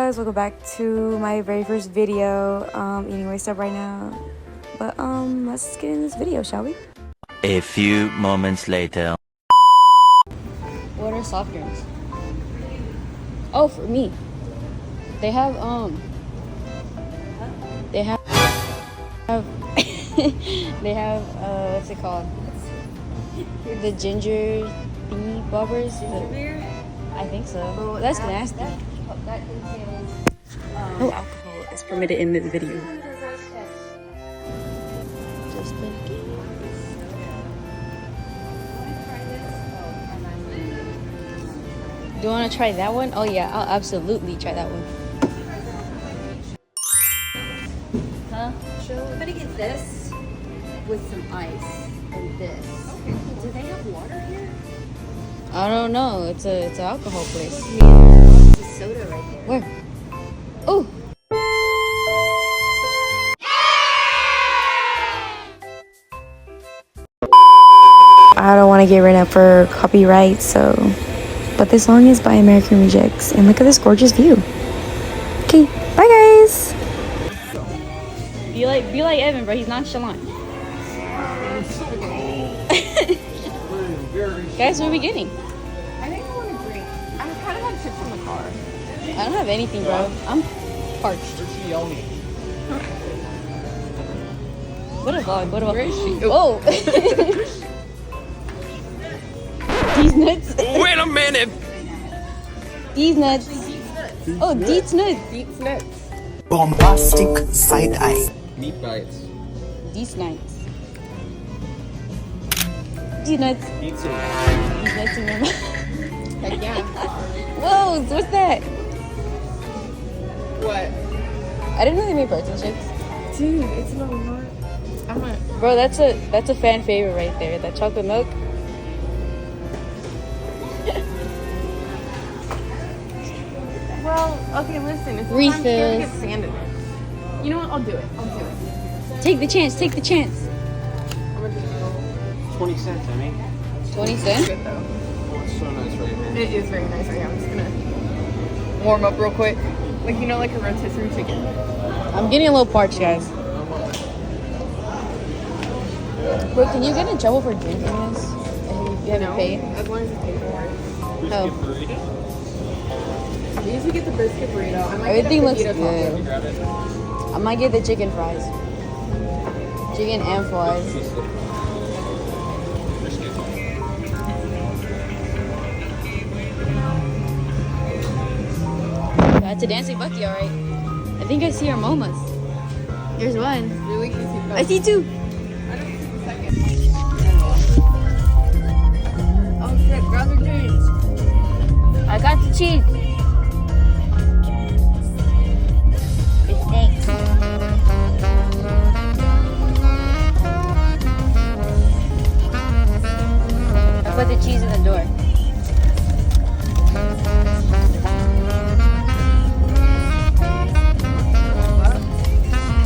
guys, welcome back to my very first video. Eating waste up right now, but let's get in this video, shall we? A few moments later. What are soft drinks? Oh, for me, they have they have they have what's it called? The ginger thingy bobbers. I think so. Oh, that's nasty. No alcohol is permitted in this video. Do you want to try that one? Oh yeah, I'll absolutely try that one. Huh? I'm gonna get this with some ice and this. Do they have water here? I don't know. It's an alcohol place. There's a soda right there. Where? Oh. I don't want to get rid of for copyright, so. But this song is by American Rejects, and look at this gorgeous view. Okay, bye guys. Be like Evan, bro. He's nonchalant. Guys, where are we getting? I think I want to drink. I'm kind of have chips in the car. I don't have anything, bro. I'm parched. What a vlog. What a vlog. Where is she? Whoa. These nuts. Wait a minute! These nuts. Oh, Deets nuts. Deets nuts. Bombastic side eye. Meat bites. These nuts. These nuts. Pizza. These nuts in my mouth. Heck yeah. Whoa, what's that? What? I didn't know they made protein chips. Dude, it's not hard. I'm not. Bro, that's a fan favorite right there. That chocolate milk. Well, okay, listen. It's Refills. I'm scared to get sand in it. You know what? I'll do it. I'll do it. Take the chance. Take the chance. I'm gonna do 20 cents, I mean. 20 it. cents. Good though. Oh, it's so nice right now. It is very nice right now. I'm just gonna warm up real quick. Like, you know, like a rotisserie chicken. I'm getting a little parched, guys. Bro, can you get in trouble for drinking this? If you haven't paid? As long as you pay for it. Oh. I usually get the brisket burrito. I might Everything get a looks fajita good. taco. I might get the chicken fries. Chicken and fries. That's a dancing Bucky, alright. I think I see our momas. There's one. Really easy. Though. I see two. I don't see the second. Oh shit, grab the cheese. I got the cheese. It stinks. I put the cheese in the door.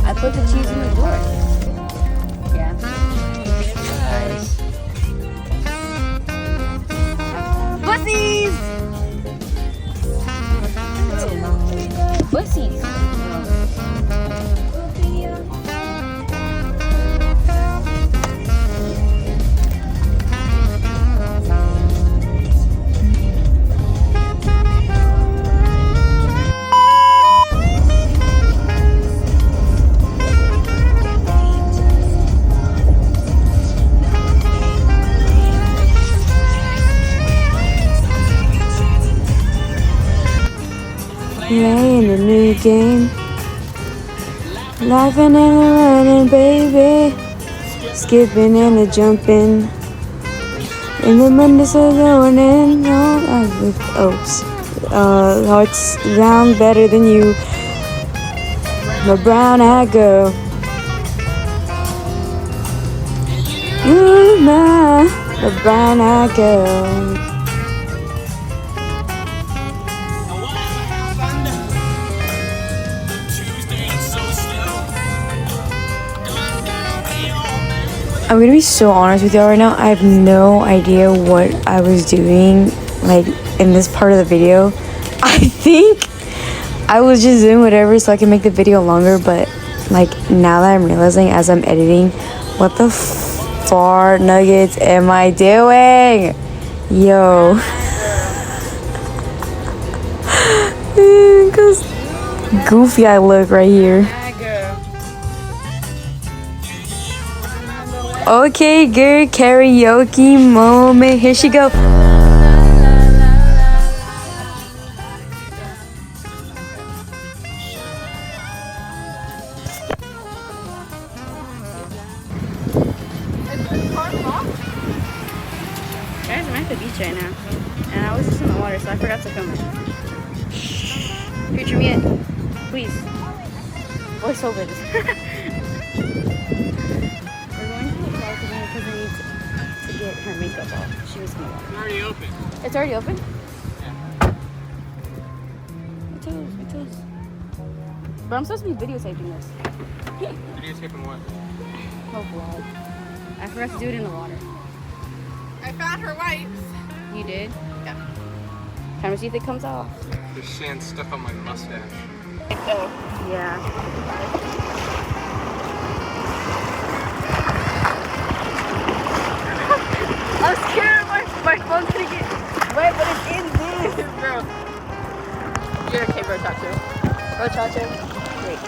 I put the cheese in the door. Yeah. Nice. Pussies! Pussies. Playing a new game, laughing and running, baby, skipping and a jumping. In the Mondays of the morning, with oats, hearts down better than you, my brown-eyed girl. Ooh, my brown-eyed girl. I'm gonna be so honest with y'all right now. I have no idea what I was doing, like, in this part of the video. I think I was just doing whatever so I can make the video longer, but like now that I'm realizing as I'm editing, what the far nuggets am I doing? Yo. Cause goofy I look right here. Okay, good karaoke moment. Here she go. Guys, I'm at the beach right now, and I was just in the water, so I forgot to film it. Future me in, please. Voice over this. We're going to the park again because we need to get her makeup off. She was in the water. It's already open. It's already open? Yeah. Me too. But I'm supposed to be videotaping this. Videotaping what? Oh, vlog. I forgot to do it in the water. I found her wipes. You did? Yeah. Time to see if it comes off. There's sand stuck on my mustache. Yeah. I'm scared my phone's gonna get wet, but it's in this. Bro. You're okay, bro, Chacho. Bro, Chacho. Wait.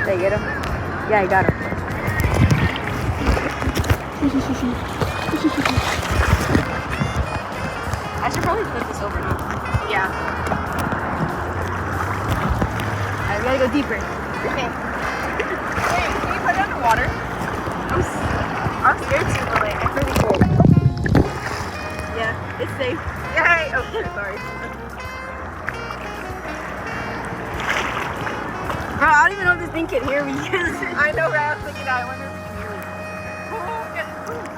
Did I get him? Yeah, I got him. I should probably flip this over now. Yeah. Alright, we gotta go deeper. Okay. Wait, can you put it underwater? I'm scared too, but like, I'm really cold. Yeah, it's safe. Yay! Oh, sorry. Bro, I don't even know if this thing can hear me. I know, right? I was thinking that. I wonder if we can hear it.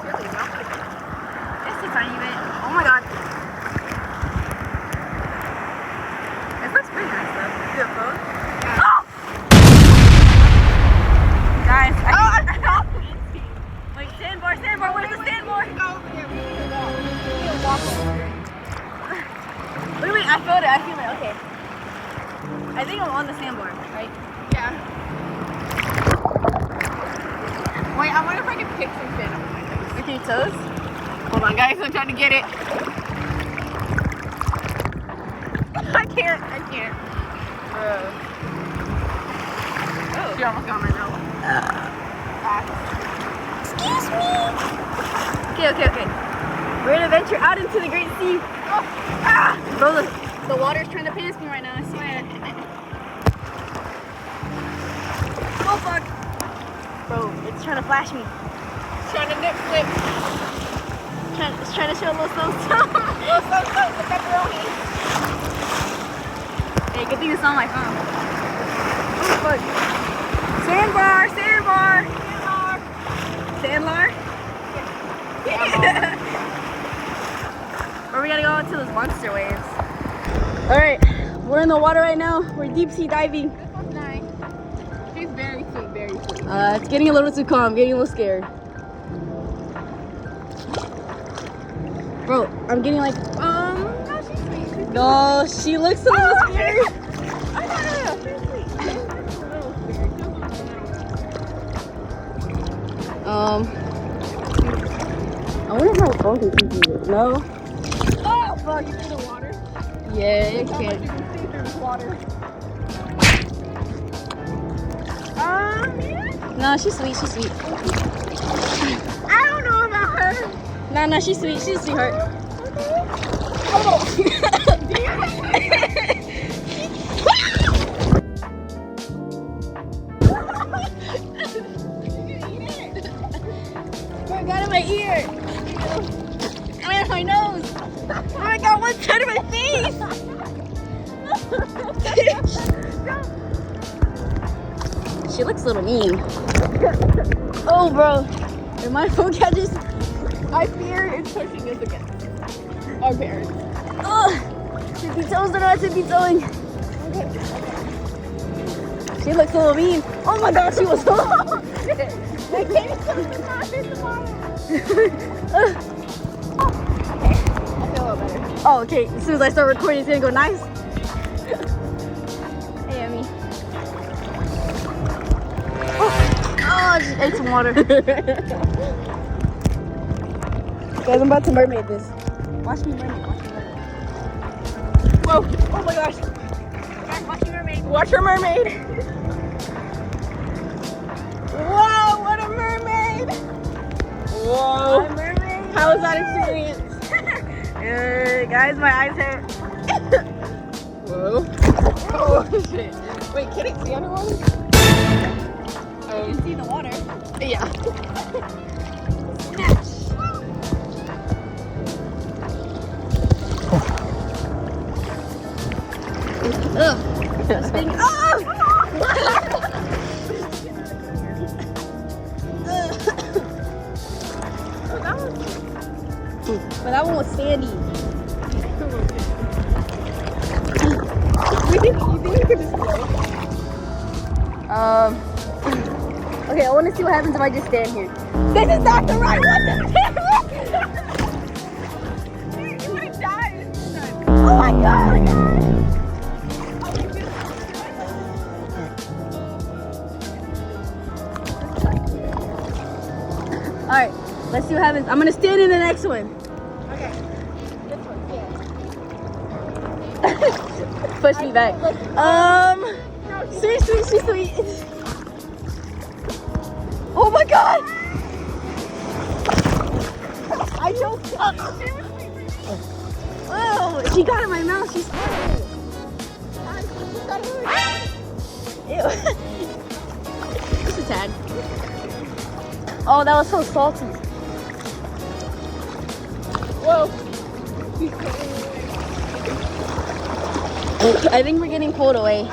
Really, no? Just a tiny bit. Oh my god. This looks pretty nice though. Beautiful. Oh! Guys, I wait, sandbar, where's the sandbar? Wait, I feel it, okay. I think I'm on the sandbar, right? Yeah. Wait, I wonder if I can pick some sand up with my nose. With your toes? Hold on, guys. I'm trying to get it. I can't. Oh. She almost got my nose. Okay. We're gonna venture out into the great sea. Oh. Ah! Bro, the water's trying to pass me right now, I swear. Oh fuck! Bro, it's trying to flash me. Trying to nip slip. It's trying to show a little slow. The pepperoni. Hey, good thing it's on my phone. Oh fuck. Sandbar! Sandlar? Or we gotta go into those monster waves. Alright, we're in the water right now. We're deep sea diving. This one's nice. She's very sweet, very sweet. It's getting a little too calm, getting a little scared. Bro, I'm getting like, No, she's sweet. no, she looks a little scary. I don't know. She's sweet. I wonder if my phone can see it. No? Oh, fuck. You through the water? Yeah, it How much can. you can see through this water? Yeah. No, she's sweet. I don't know about her. No, she's sweet. She's a sweetheart. I got in my ear. I got my nose. I got one side of my face. She looks a little mean. Oh, bro. If my phone catches. I fear it's pushing us against our parents. Oh, tippy toes don't know how to be toeing. She looks a little mean. Oh my god, she was. Oh, okay. As soon as I start recording, it's gonna go nice. Hey, Emmy. Oh, I just ate some water. Guys, I'm about to mermaid this. Watch me mermaid. Watch me mermaid. Whoa! Oh my gosh! Guys, watch me mermaid. Watch her mermaid. Whoa! What a mermaid! Whoa! A mermaid. How was that experience? Guys, my eyes hurt. Whoa. Oh shit. Wait, can it see underwater? You can see the water. Yeah. Snatch. Ugh. This thing. Oh! But that one was sandy. You think we could just go? Okay, I want to see what happens if I just stand here. This is not the right one. You would have died. Oh my god. All right, let's see what happens. I'm gonna stand in the next one. Okay. This one, yeah. Push me back. Sweet. Oh my god! I choked. Oh, she got in my mouth. She's ew. Just a tad. Oh, that was so salty. Whoa. I think we're getting pulled away.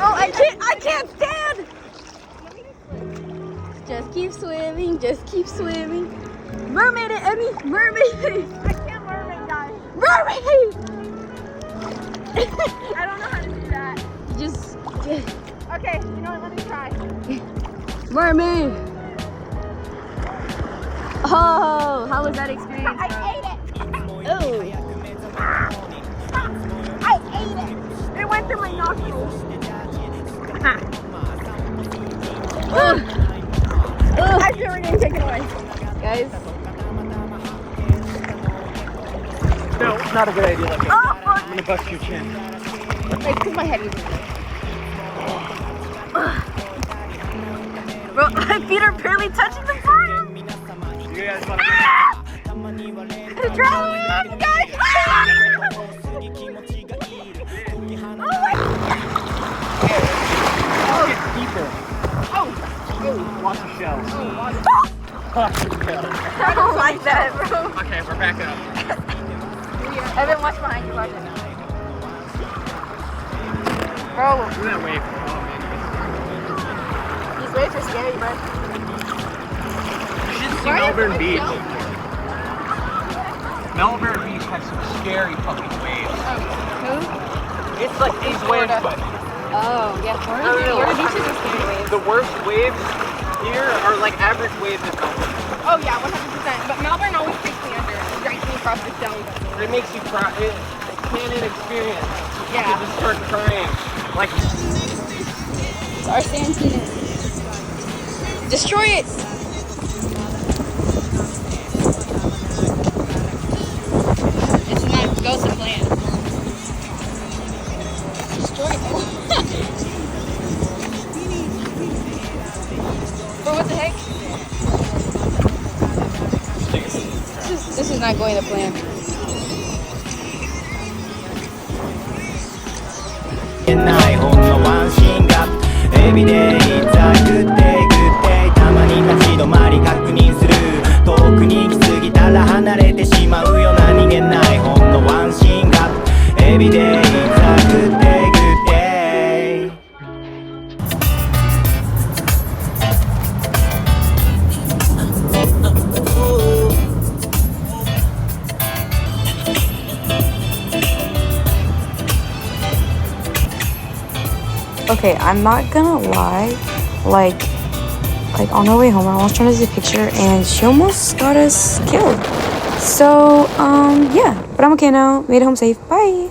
Oh, I can't stand. Just keep swimming. Mermaid it, Emmy. Mermaid. I can't mermaid, guys. Mermaid. I don't know how to do that. Just Okay, you know what? Let me try. mermaid. Oh, how was that experience? I ate it. Oh. I ate it. It went through my nostrils. I feel we're getting taken away. Guys. No, it's not a good idea. Like Oh, I'm gonna bust your chin. Like, cause my head is. Bro, my feet are barely touching the bottom. You guys want to It's drowning, guys. Oh my. get deeper? Lots of shells. I don't like that, bro. Okay, we're back up. Evan, watch behind you, watch it. Bro, Look at that wave. these waves are scary, bro. You should see Melbourne Beach. Melbourne Beach has some scary fucking waves. Who? It's like these waves, but Oh, yeah, Florida beaches are scary waves. the worst waves here are like average waves in Melbourne. Oh yeah, 100%. But Melbourne always takes me under. It drags me across the stone. It makes you cry. It's a canon experience. Yeah. You just start crying. Like, It's our sand tennis. Destroy it! It's not go to plan. Destroy it. Bro, what the heck? This is not going to plan. ないほんのワンシーンが Everyday it's a good day good day たまに立ち止まり確認する遠くに行き過ぎたら離れてしまうよ何気ないほんのワンシーンが Everyday it's a good day good day Okay, I'm not gonna lie. like on our way home. I was trying to take a picture and she almost got us killed. So yeah, but I'm okay now. Made it home safe. Bye.